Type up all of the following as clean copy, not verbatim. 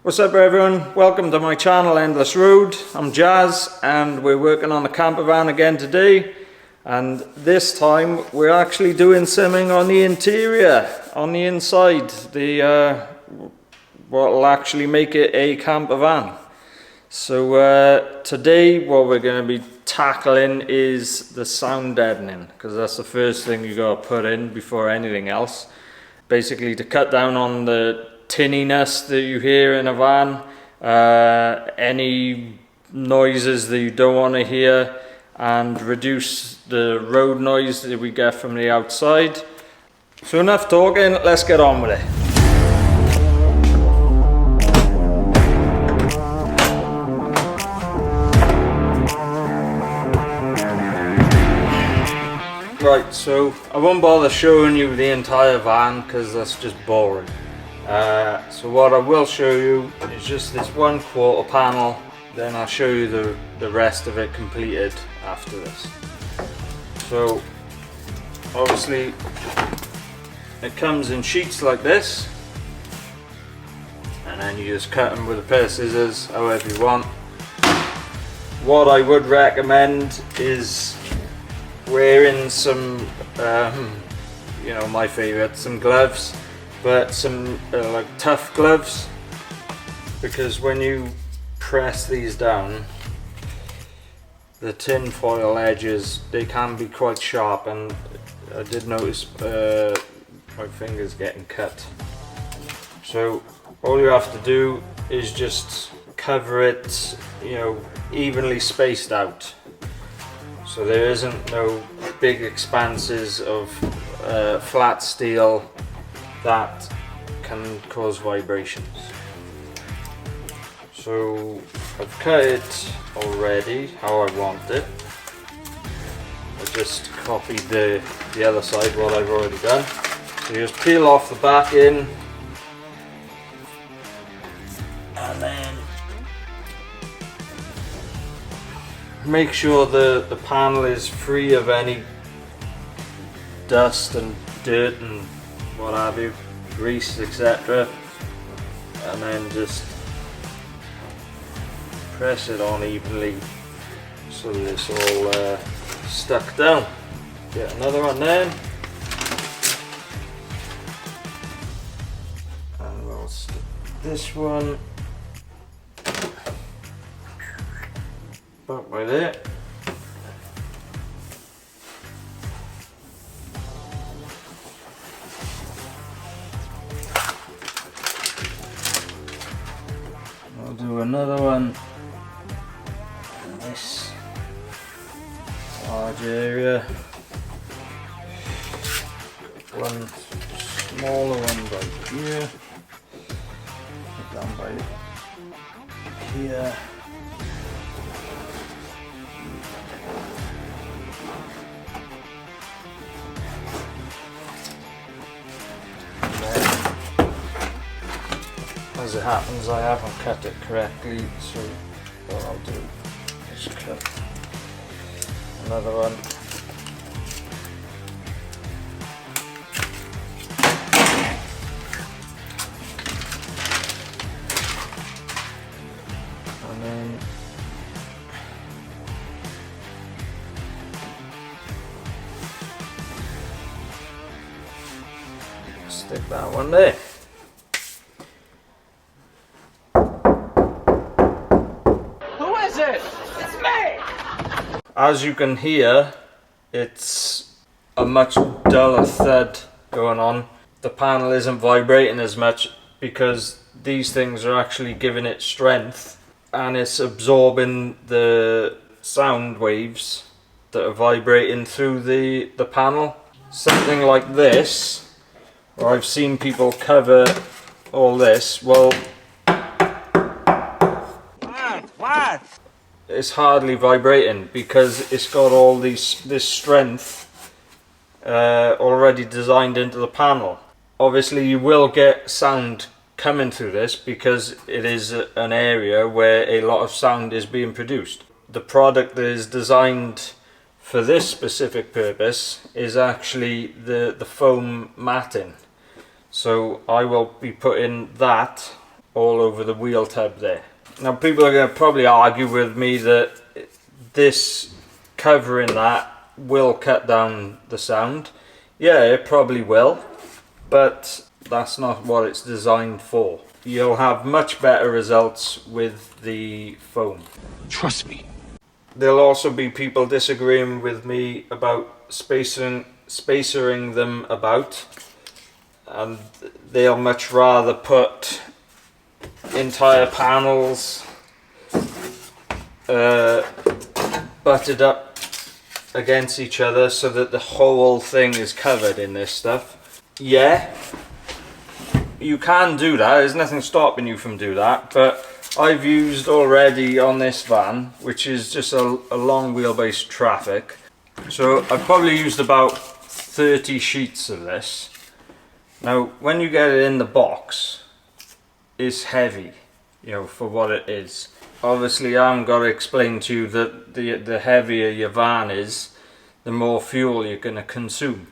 What's up everyone, welcome to my channel Endless Road. I'm Jazz and we're working on the campervan again today, and this time we're actually doing something on the interior, on the inside, what will actually make it a campervan. So today what we're going to be tackling is the sound deadening, because that's the first thing you got to put in before anything else, basically to cut down on the tinniness that you hear in a van, any noises that you don't want to hear, and reduce the road noise that we get from the outside. So enough talking, let's get on with it. Right, so I won't bother showing you the entire van because that's just boring. So what I will show you is just this 1/4 panel, then I'll show you the rest of it completed after this. So obviously it comes in sheets like this, and then you just cut them with a pair of scissors however you want. What I would recommend is wearing some, you know, my favourite, some gloves, but some like tough gloves, because when you press these down, the tin foil edges, they can be quite sharp, and I did notice my fingers getting cut. So all you have to do is just cover it, you know, evenly spaced out, so there isn't no big expanses of flat steel that can cause vibrations. So I've cut it already how I want it. I just copied the other side, what I've already done. So you just peel off the back in, and then make sure the panel is free of any dust and dirt and what have you, grease, etc. And then just press it on evenly so that it's all stuck down. Get another one then, and we'll stick this one back with it. I'll do another one in this large area, one smaller one by here, down by here. As it happens, I haven't cut it correctly, so what I'll do is cut another one. And then stick that one there. As you can hear, it's a much duller thud going on. The panel isn't vibrating as much because these things are actually giving it strength, and it's absorbing the sound waves that are vibrating through the panel. Something like this, where I've seen people cover all this, well, what? It's hardly vibrating because it's got all this strength already designed into the panel. Obviously you will get sound coming through this because it is an area where a lot of sound is being produced. The product that is designed for this specific purpose is actually the foam matting. So I will be putting that all over the wheel tub there. Now people are going to probably argue with me that this covering that will cut down the sound. Yeah, it probably will, but that's not what it's designed for. You'll have much better results with the foam. Trust me. There'll also be people disagreeing with me about spacering them about, and they'll much rather put entire panels butted up against each other so that the whole thing is covered in this stuff. Yeah, you can do that, there's nothing stopping you from doing that, but I've used already on this van, which is just a long wheelbase traffic, so I've probably used about 30 sheets of this. Now when you get it in the box, it's heavy, you know, for what it is. Obviously I haven't got to explain to you that the heavier your van is, the more fuel you're going to consume.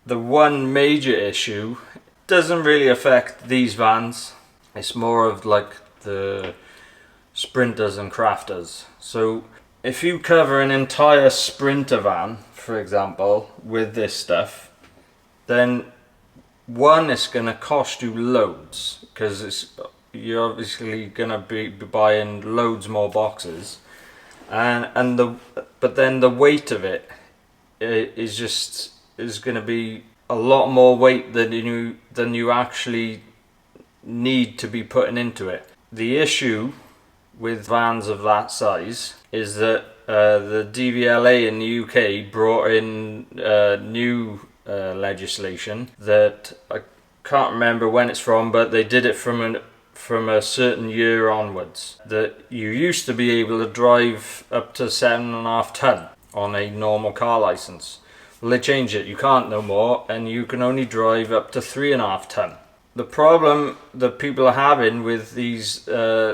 The one major issue doesn't really affect these vans, it's more of like the sprinters and crafters. So if you cover an entire sprinter van, for example, with this stuff, then one, it's going to cost you loads, because you're obviously going to be buying loads more boxes, but then the weight of it is going to be a lot more weight than you actually need to be putting into it. The issue with vans of that size is that the DVLA in the UK brought in new legislation that I can't remember when it's from, but they did it from a certain year onwards, that you used to be able to drive up to 7.5 ton on a normal car license. Well, they changed it, you can't no more, and you can only drive up to 3.5 ton. The problem that people are having with these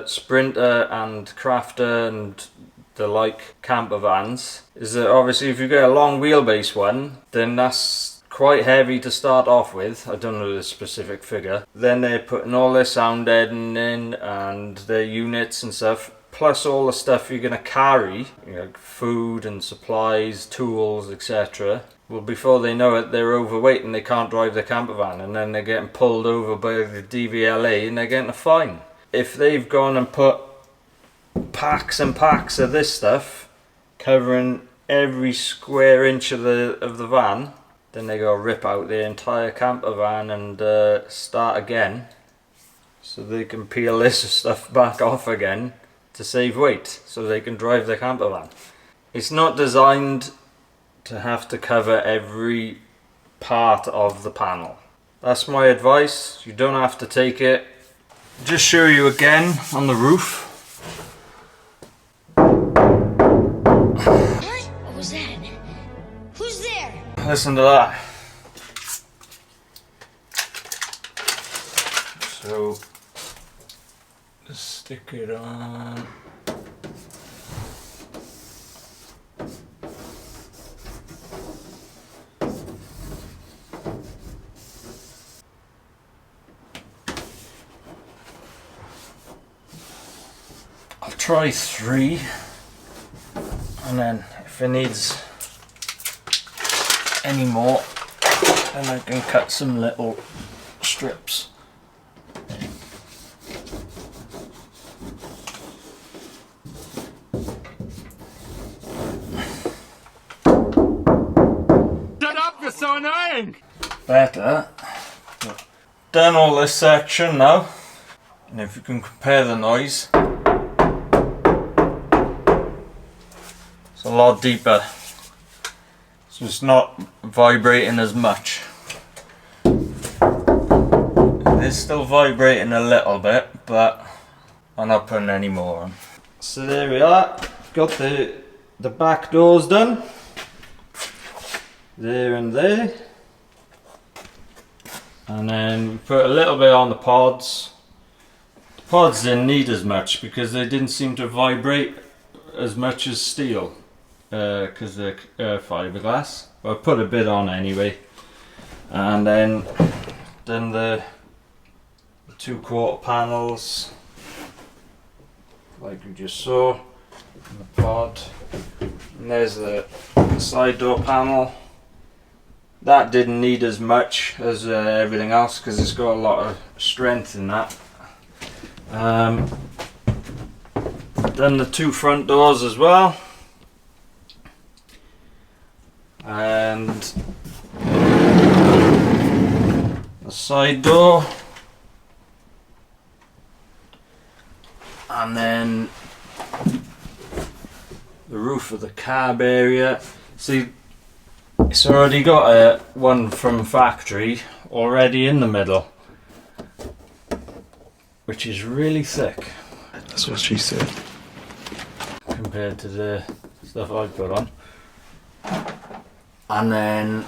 Sprinter and Crafter and the like camper vans is that obviously if you get a long wheelbase one, then that's quite heavy to start off with. I don't know the specific figure. Then they're putting all their sound deadening and their units and stuff, plus all the stuff you're going to carry, you know, food and supplies, tools, etc. Well, before they know it, they're overweight and they can't drive the camper van, and then they're getting pulled over by the DVLA and they're getting a fine. If they've gone and put packs and packs of this stuff covering every square inch of the van, then they go rip out the entire camper van and start again, so they can peel this stuff back off again to save weight, so they can drive the camper van. It's not designed to have to cover every part of the panel. That's my advice. You don't have to take it. Just show you again on the roof. What was that? Who's there? Listen to that. So just stick it on. I'll try 3, and then if it needs any more, then I can cut some little strips. Shut up, you're so annoying! Better. Done all this section now, and if you can compare the noise, it's a lot deeper, so it's not vibrating as much. It is still vibrating a little bit, but I'm not putting any more on. So there we are, got the back doors done, there and there, and then we put a little bit on the pods. The pods didn't need as much because they didn't seem to vibrate as much as steel, because they're fiberglass. But I put a bit on anyway, and then the 2 quarter panels like we just saw in the pod, and there's the side door panel. That didn't need as much as everything else because it's got a lot of strength in that. Then the 2 front doors as well, and the side door, and then the roof of the cab area. See, it's already got one from factory already in the middle, which is really thick. That's what she said. Compared to the stuff I put on. And then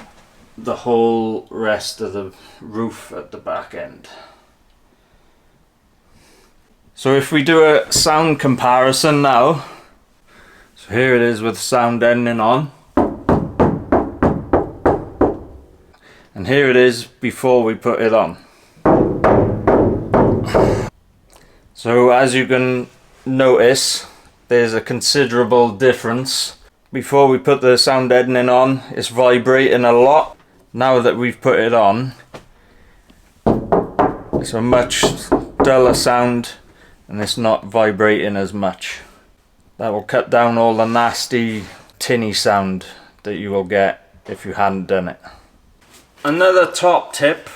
the whole rest of the roof at the back end. So if we do a sound comparison now, so here it is with sound deadening on, and here it is before we put it on. So as you can notice, there's a considerable difference. Before we put the sound deadening on, it's vibrating a lot. Now that we've put it on, it's a much duller sound and it's not vibrating as much. That will cut down all the nasty tinny sound that you will get if you hadn't done it. Another top tip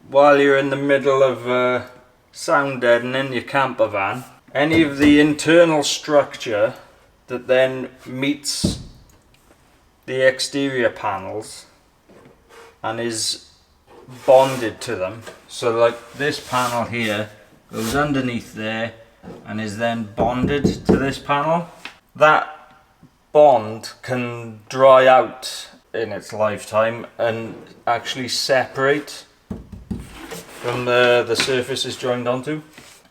while you're in the middle of sound deadening your camper van, any of the internal structure that then meets the exterior panels and is bonded to them, so like this panel here goes underneath there and is then bonded to this panel, that bond can dry out in its lifetime and actually separate from the surface it's joined onto.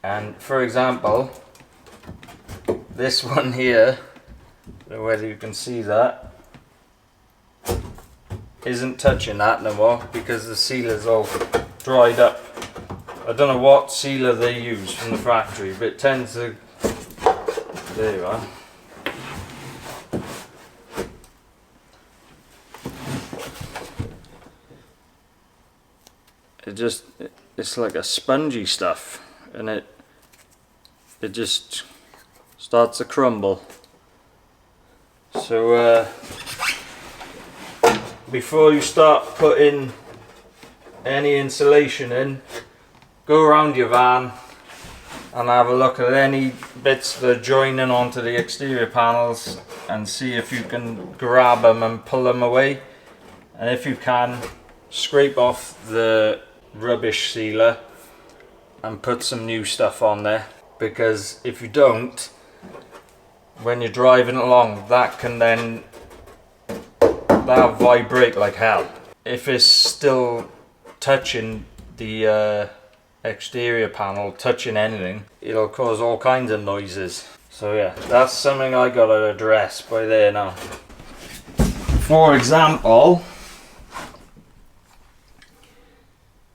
And for example, this one here, I don't know whether you can see that, isn't touching that no more because the sealer's all dried up. I don't know what sealer they use from the factory, but it tends to, there you are. It's like a spongy stuff, and it just starts to crumble. So before you start putting any insulation in, go around your van and have a look at any bits that are joining onto the exterior panels and see if you can grab them and pull them away, and if you can, scrape off the rubbish sealer and put some new stuff on there, because if you don't, when you're driving along, that'll vibrate like hell. If it's still touching the exterior panel, touching anything, it'll cause all kinds of noises. So yeah, that's something I gotta address by there now. For example,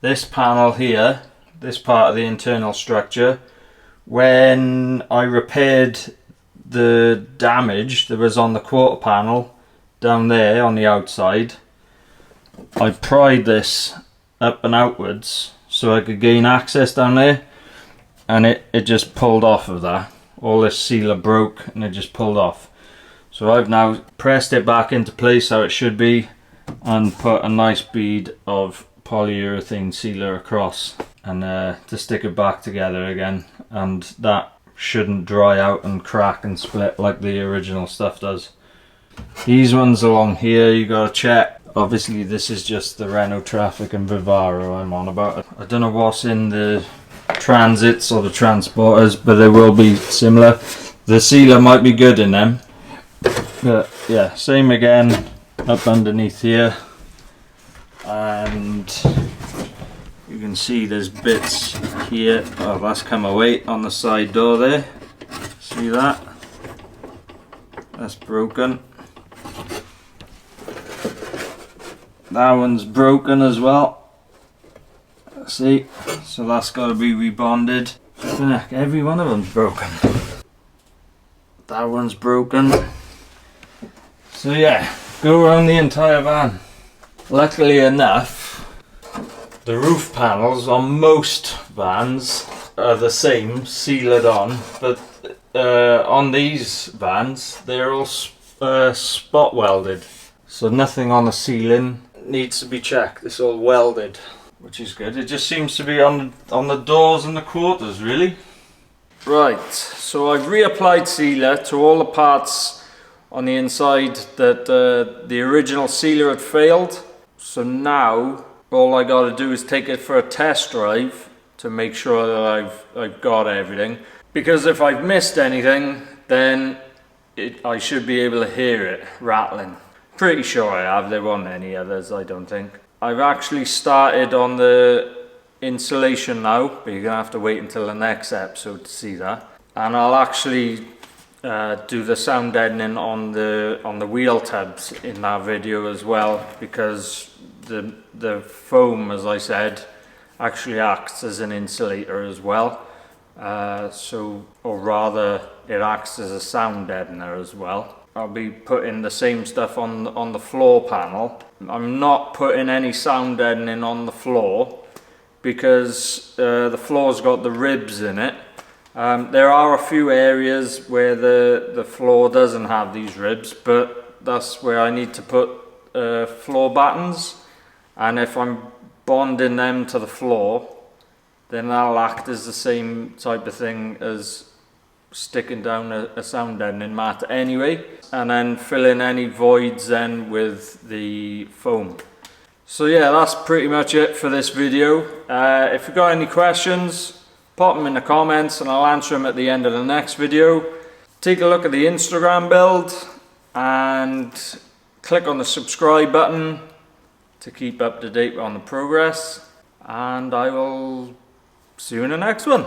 this panel here, this part of the internal structure, when I repaired the damage that was on the quarter panel down there on the outside, I pried this up and outwards so I could gain access down there, and it just pulled off of that. All this sealer broke and it just pulled off. So I've now pressed it back into place how it should be and put a nice bead of polyurethane sealer across, and to stick it back together again, and that shouldn't dry out and crack and split like the original stuff does. These ones along here you gotta check. Obviously this is just the Renault Traffic and Vivaro I'm on about. I don't know what's in the Transits or the Transporters, but they will be similar. The sealer might be good in them, but yeah, same again up underneath here. And you can see there's bits here. Oh, that's come away on the side door there. See that? That's broken. That one's broken as well. See, so that's got to be rebonded. Heck, every one of them's broken. That one's broken. So yeah, go around the entire van. Luckily enough, the roof panels on most vans are the same, sealed on, but on these vans they're all spot welded. So nothing on the ceiling needs to be checked. It's all welded, which is good. It just seems to be on the doors and the quarters, really. Right, so I've reapplied sealer to all the parts on the inside that the original sealer had failed. So now all I got to do is take it for a test drive to make sure that I've got everything. Because if I've missed anything, then I should be able to hear it rattling. Pretty sure I have. There weren't any others, I don't think. I've actually started on the insulation now, but you're gonna have to wait until the next episode to see that. And I'll actually do the sound deadening on the wheel tubs in that video as well, because the foam, as I said, actually acts as an insulator as well. Or rather, it acts as a sound deadener as well. I'll be putting the same stuff on the floor panel. I'm not putting any sound deadening on the floor because the floor's got the ribs in it. There are a few areas where the floor doesn't have these ribs, but that's where I need to put floor battens. And if I'm bonding them to the floor, then that'll act as the same type of thing as sticking down a sound deadening mat anyway, and then fill in any voids then with the foam. So yeah, that's pretty much it for this video. If you've got any questions, pop them in the comments and I'll answer them at the end of the next video. Take a look at the Instagram build and click on the subscribe button to keep up to date on the progress, and I will see you in the next one.